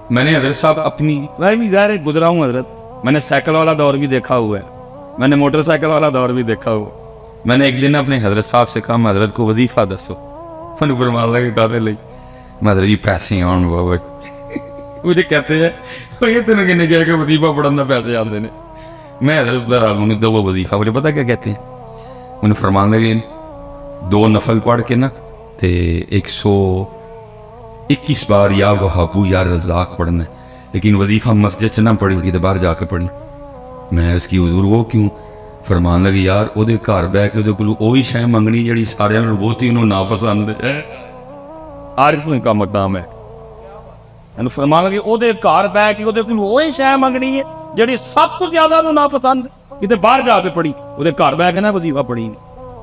میں نے حضرت صاحب اپنی، میں بھی ظاہر گزرا ہوں حضرت، میں نے سائیکل والا دور بھی دیکھا ہوا ہے، میں نے موٹر سائیکل والا دور بھی دیکھا ہوا. میں نے ایک دن اپنے حضرت صاحب سے کہا حضرت کو وظیفہ دسو، میں نے فرمان لگا کہنے لئی میں حضرت جی پیسے آن بابا مجھے کہتے ہیں یہ تینوں کہنے کیا کہ وظیفہ پڑھنا پیسے آتے ہیں. میں حضرت بہرحال دو وہ وظیفہ مجھے پتا کیا کہتے ہیں، انہیں فرمان لگے 2 نفل پڑھ کے نا تے 121 بار یا وہابو یا رزاق پڑھنا ہے، لیکن وظیفہ مسجد چ نہ پڑھی گی تو باہر جا کے پڑھی. میں اس کی حضور وہ کیوں؟ فرمان لگی یار وہ گھر بہ کے وہی شے منگنی جڑی سارے بہت ہی انہوں ناپسند ہے. عارف کا مقام ہے. فرمان لگی وہ گھر بہ کے وہی شے منگنی ہے جڑی سب کو زیادہ انہوں ناپسند ہے، کتنے باہر جا کے پڑھی، وہ گھر بہ کے نا وظیفہ پڑھی نہیں.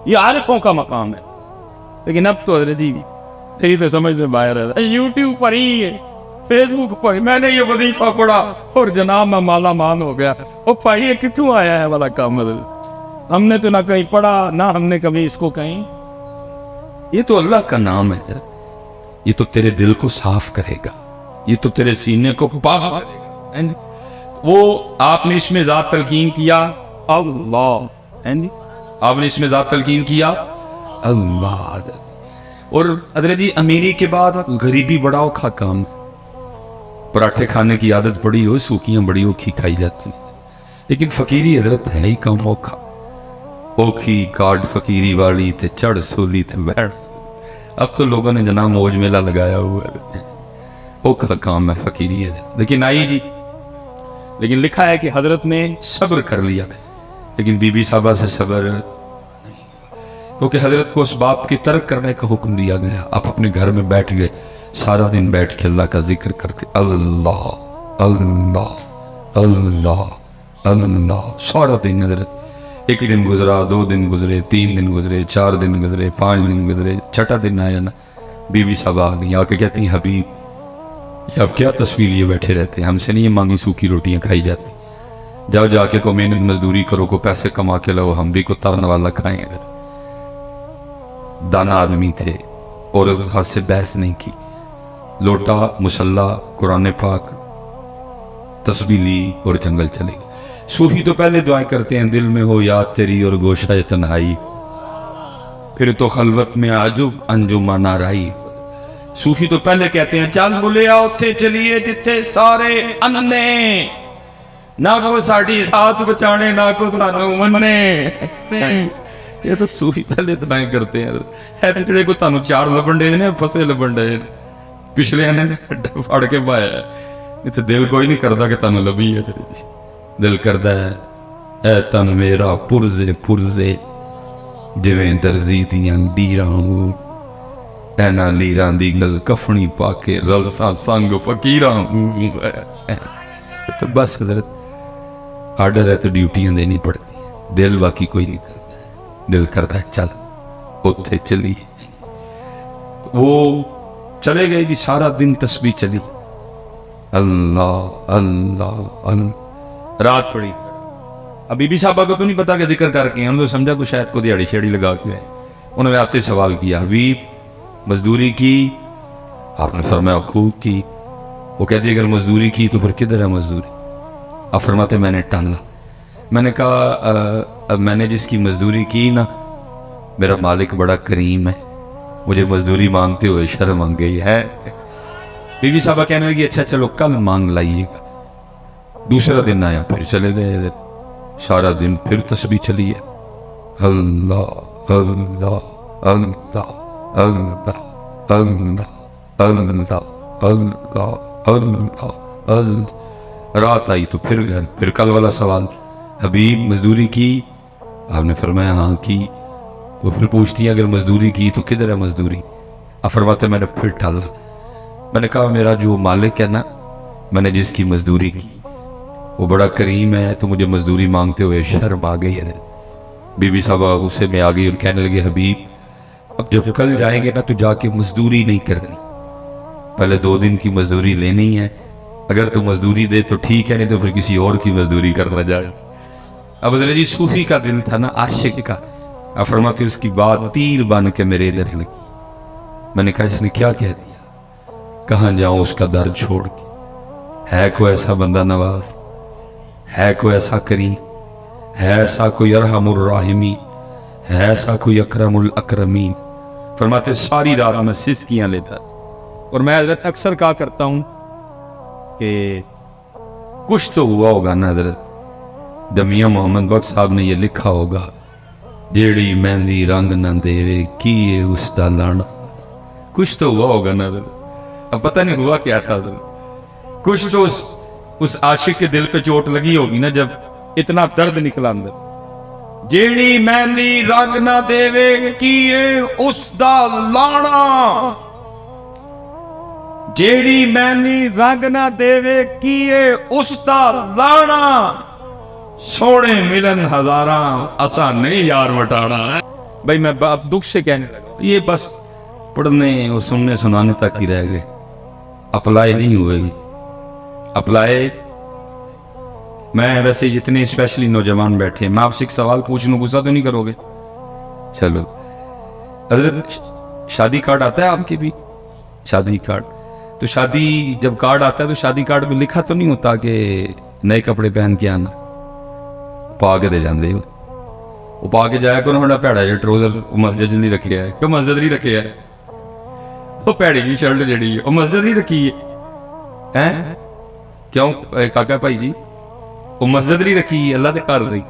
یہ عارفوں کا مقام ہے. لیکن اب تو حضرت جی یہی تو سمجھ سے باہر ہے، یوٹیوب پر ہی ہے، فیس بک پر میں نے یہ وظیفہ پڑھا اور جناب میں مالا مان ہو گیا. وہ بھائی یہ کتوں آیا ہے والا کام؟ ہم نے تو نہ کہیں پڑھا نہ ہم نے کبھی اس کو کہیں. یہ تو اللہ کا نام ہے، یہ تو تیرے دل کو صاف کرے گا، یہ تو تیرے سینے کو پاک کرے گا. وہ آپ نے اس میں ذات تلقین کیا اللہ، آپ نے اس میں ذات تلقین کیا اللہ. اور حضرت جی امیری کے بعد غریبی بڑا اوکھا کام ہے. پراٹھے کھانے کی عادت پڑی ہو، سوکیاں بڑی اوکھی کھائی جاتی، لیکن فقیری حضرت ہے ہی کم اوکھا. اوکھی کارڈ فقیری والی تے چڑھ سولی تے بیٹھ. اب تو لوگوں نے جناب موج میلہ لگایا ہوا ہے، اوکھا کام ہے فقیری ہے. لیکن آئی جی، لیکن لکھا ہے کہ حضرت نے صبر کر لیا، لیکن بی بی صاحبہ سے صبر نہیں، کیونکہ حضرت کو اس باپ کی ترک کرنے کا حکم دیا گیا. آپ اپنے گھر میں بیٹھ گئے، سارا دن بیٹھ کے اللہ کا ذکر کرتے، اللہ اللہ اللہ اللہ سارا دن. حضرت ایک دن گزرا، 2 دن گزرے، 3 دن گزرے، 4 دن گزرے، 5 دن گزرے، 6واں دن آیا نا، بی بی صاحبہ آ گئی، آ کے کہتی ہیں حبیب یہ اب کیا تصویر لیے بیٹھے رہتے ہیں، ہم سے نہیں یہ مانگی سوکھی روٹیاں کھائی جاتی، جاؤ جا کے کو محنت مزدوری کرو، کو پیسے کما کے لاؤ، ہم بھی کو ترن والا کھائیں. دانا آدمی تھے اور اس ہاتھ سے بحث نہیں کی، لوٹا مسلح قرآن پاک تسبیح لی اور جنگل چلے گئے. صوفی تو پہلے دعائیں کرتے ہیں دل میں ہو یاد تیری اور گوشہ تنہائی، پھر تو خلوت میں عجب انجمن آرائی. صوفی تو پہلے کہتے ہیں چل بلیا اتھے چلیے جتھے سارے اننے، نہ کو ساڑی ساتھ بچانے نہ کو سانو مننے. یہ تو صوفی پہلے دعائیں کرتے ہیں. ہے کو تانوں 4 لبن دے نے پھسے لبن دے پچھلے نے پھڑ کے پایا ہے. یہ تو دل کوئی نہیں کرتا کہ تانوں لبھی ہے. دل کردا ہے اے تن میرا پرزے پرزے جویں درزی دیاں ڈیراں، اے نا لیراں دی گل کفنی پا کے رلساں سنگ فقیراں. تو بس حضرت آرڈر ہے تو ڈیوٹیاں دینی پڑتی ہیں، دل باقی کوئی نہیں کرتا. دل کرتا ہے چل اتھے چلی. وہ چلے گئے جی، سارا دن تسبیح چلی، اللہ اللہ اللہ. رات پڑی. اب بی بی صاحبہ کو تو نہیں پتا کہ ذکر کر کے انہوں نے سمجھا کہ شاید کو دیہڑی شیڑی لگا کے. انہوں نے آتے سوال کیا حبیب مزدوری کی؟ آپ نے فرمایا خوب کی. وہ کہتی اگر مزدوری کی تو پھر کدھر ہے مزدوری؟ آپ فرماتے میں نے ٹالا. میں نے کہا میں نے جس کی مزدوری کی نا میرا مالک بڑا کریم ہے، مجھے مزدوری مانگتے ہوئے شرم آ گئی ہے. بی بی صاحبہ کہنے لگی اچھا چلو کل مانگ لائیے گا. دوسرا دن آیا، پھر چلے گئے، سارا دن پھر تسبیح چلی ہے، اللہ اللہ اللہ اللہ اللہ اللہ اللہ اللہ اللہ. رات آئی تو پھر گھر، پھر کل والا سوال حبیب مزدوری کی؟ آپ نے فرمایا ہاں کی. وہ پھر پوچھتی ہیں اگر مزدوری کی تو کدھر ہے مزدوری؟ آپ فرماتے میں نے پھر ٹھالا. میں نے کہا میرا جو مالک ہے نا، میں نے جس کی مزدوری کی وہ بڑا کریم ہے، تو مجھے مزدوری مانگتے ہوئے شرم آ گئی ہے. بی بی صاحبہ غصے میں آ گئی اور کہنے لگے حبیب اب جب کل جائیں گے نا تو جا کے مزدوری نہیں کرنی، پہلے 2 دن کی مزدوری لینی ہے. اگر تو مزدوری دے تو ٹھیک ہے، نہیں تو پھر کسی اور کی مزدوری کرنا جائے. اب حضرت جی صوفی کا دل تھا نا، عاشق کا. اب فرماتے اس کی بات تیر بن کے میرے ادھر لگی. میں نے کہا اس نے کیا کہہ دیا؟ کہاں جاؤں اس کا در چھوڑ کے؟ ہے کوئی ایسا بندہ نواز، ہے کوئی ایسا کریم، ہے ایسا کوئی ارحم الراحمین، ہے ایسا کوئی اکرم الاکرمین؟ فرماتے ساری رات میں سسکیاں لیتا، اور میں حضرت اکثر کہا کرتا ہوں کہ کچھ تو ہوا ہوگا نا حضرت، جب میاں محمد بخش صاحب نے یہ لکھا ہوگا جیڑی مہندی رنگ نہ دے کیے اس دا لانا، کچھ تو ہوا ہوگا نا حضرت۔ اب پتہ نہیں ہوا کیا تھا حضرت، کچھ تو اس عاشق کے دل پہ چوٹ لگی ہوگی نا جب اتنا درد نکلا اندر، جیڑی مہندی رنگ نہ دے کیے اس دا لانا، جیڑی مہندی رنگ نہ دے کیے اس دا لانا، سونے ملن ہزاراں اسا نہیں یار وٹانا۔ بھائی میں دکھ سے کہنے لگا، یہ بس پڑھنے اور سننے سنانے تک ہی رہ گئے، اپلائی نہیں ہوئے۔ اپلائی میں ویسے جتنے اسپیشلی نوجوان بیٹھے ہیں، میں آپ سے ایک سوال پوچھ لوں، غصہ تو نہیں کرو گے؟ چلو حضرت، شادی کارڈ آتا ہے آپ کی بھی؟ شادی کارڈ تو شادی جب کارڈ آتا ہے تو شادی کارڈ میں لکھا تو نہیں ہوتا کہ نئے کپڑے پہن کے آنا؟ پا کے دے جاندے ہو، وہ پا کے جایا کرو ہنا پیڑا جا ٹروزر مسجد نہیں رکھے ہے، کیوں مسجد نہیں رکھے ہے؟ وہ پیڑی جی شرٹ جڑی ہے وہ مسجد نہیں رکھی ہے، کیوں کاکا بھائی جی وہ مسجد نہیں رکھی، اللہ دے کار رہی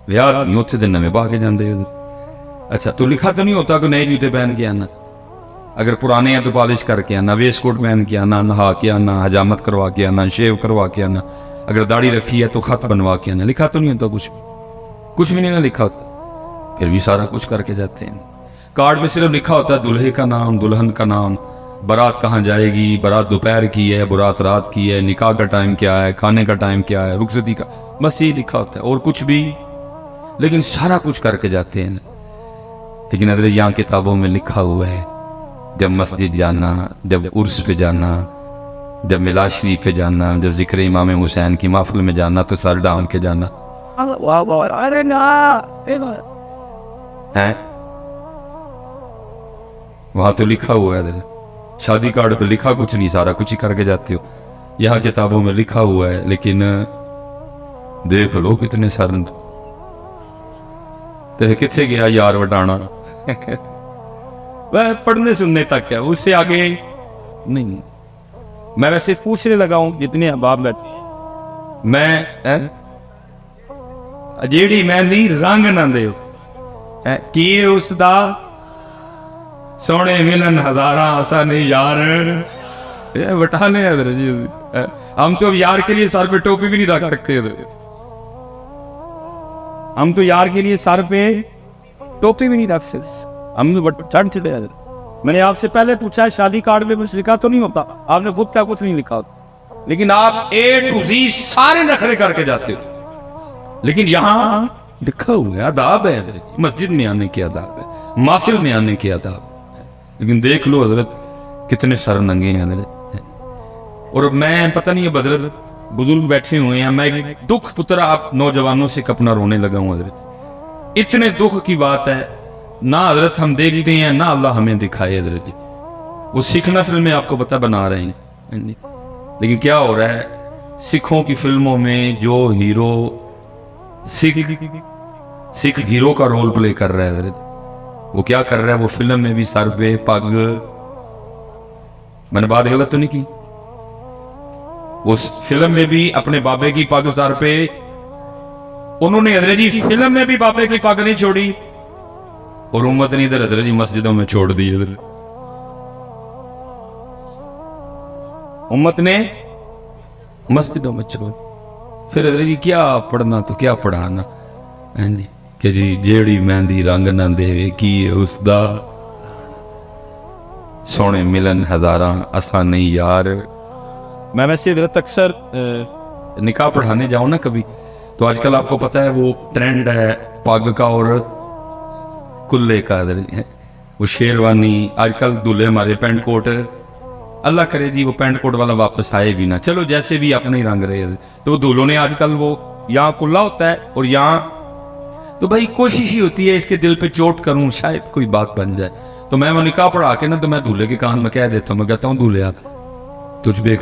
یار نہیں اتنے دن میں پا کے جاندے ہو۔ اچھا تو لکھا تو نہیں ہوتا کہ نئے جوتے پہن کے آنا، اگر پرانے ہیں تو پالش کر کے آنا، ویسٹ کوٹ پہن کے آنا، نہا کے آنا، حجامت کروا کے آنا، شیو کروا کے آنا، اگر داڑھی رکھی ہے تو خط بنوا کے آنا، لکھا تو نہیں ہوتا کچھ بھی نہیں نہ لکھا ہوتا، پھر بھی سارا کچھ کر کے جاتے ہیں۔ کارڈ میں صرف لکھا ہوتا ہے دلہے کا نام، دلہن کا نام، بارات کہاں جائے گی، بارات دوپہر کی ہے، بارات رات کی ہے، نکاح کا ٹائم کیا ہے، کھانے کا ٹائم کیا ہے، رخصتی کا، بس یہ لکھا ہوتا ہے اور کچھ بھی، لیکن سارا کچھ کر کے جاتے ہیں۔ لیکن حضرت یہاں کتابوں میں لکھا ہوا ہے جب مسجد جانا، جب عرس پہ جانا، جب میلاد شریف پہ جانا، جب ذکر امام حسین کی محفل میں جانا تو سر ڈھانپ کے جانا ہے، وہاں تو لکھا ہوا ہے حضرت۔ شادی کارڈ پہ لکھا کچھ نہیں، سارا کچھ ہی کر کے جاتے ہو، یہاں کتابوں میں لکھا ہوا ہے، لیکن دیکھ لو کتنے سر کتنے گیا یار وٹانا پڑھنے سننے تک ہے، اس سے آگے نہیں۔ میں ویسے پوچھنے لگا ہوں جتنے احباب بیٹھے ہیں، میں جیڑی مہندی رنگ نہ دے کیے اس دا سونے ملن ہزاراں اسا نہیں یار وٹانے حضرت جی، ہم تو یار کے لیے سر پہ ٹوپی بھی نہیں رکھ سکتے، ہم تو یار کے لیے سر پہ ٹوپی بھی نہیں رکھ سکتے، ہم چڑھ چڑے حضرت۔ میں نے آپ سے پہلے پوچھا ہے شادی کارڈ میں کچھ لکھا تو نہیں ہوتا، آپ نے خود کیا کچھ نہیں لکھا ہوتا، لیکن آپ اے ٹو زی سارے نخرے کر کے جاتے ہو، لیکن یہاں لکھا ہوا ہے آداب ہے حضرت، مسجد میں آنے کے آداب ہے، محفل میں آنے کے آداب ہے، لیکن دیکھ لو حضرت کتنے سر ننگے ہیں حضرت۔ اور میں پتہ نہیں حضرت بزرگ بیٹھے ہوئے ہیں، میں دکھ پترا آپ نوجوانوں سے اپنا رونے لگا ہوں حضرت، اتنے دکھ کی بات ہے، نہ حضرت ہم دیکھتے ہیں نہ اللہ ہمیں دکھائے حضرت جی، وہ سیکھنا فلمیں آپ کو پتہ بنا رہے ہیں، لیکن کیا ہو رہا ہے سکھوں کی فلموں میں جو ہیرو سکھ ہیرو کا رول پلے کر رہا ہے حضرت، وہ کیا کر رہا ہے، وہ فلم میں بھی سر پہ پگ، میں نے بات غلط تو نہیں کی، وہ فلم میں بھی اپنے بابے کی پگ سر پہ، انہوں نے حضرت جی فلم میں بھی بابے کی پگ نہیں چھوڑی، اور امت نے ادھر حضرت جی مسجدوں میں چھوڑ دی، ادھر امت نے مسجدوں میں چھوڑ، پھر حضرت جی کیا پڑھنا تو کیا پڑھانا کہ جی جیڑی مہندی رنگ نہ دے کی اس دا سونے ملن ہزاراں اسا نہیں یار۔ میں ویسے حضرت اکثر نکاح پڑھانے جاؤں نا کبھی، تو آج کل آپ کو پتہ ہے وہ ٹرینڈ ہے پگ کا اور کلے کا، وہ شیروانی، آج کل دلہے ہمارے پینٹ کوٹ، اللہ کرے جی وہ پینٹ کوٹ والا واپس آئے بھی نہ، چلو جیسے بھی اپنے ہی رنگ رہے، تو وہ دلہوں نے آج کل وہ یہاں کلا ہوتا ہے اور یہاں، تو بھائی کوشش ہی ہوتی ہے اس کے دل پہ چوٹ کروں شاید کوئی بات بن جائے، تو میں وہ نکاح پڑھا کے نا تو میں دولہے کے کان میں کہہ دیتا ہوں، میں کہتا ہوں دولہے آپ تجھ پہ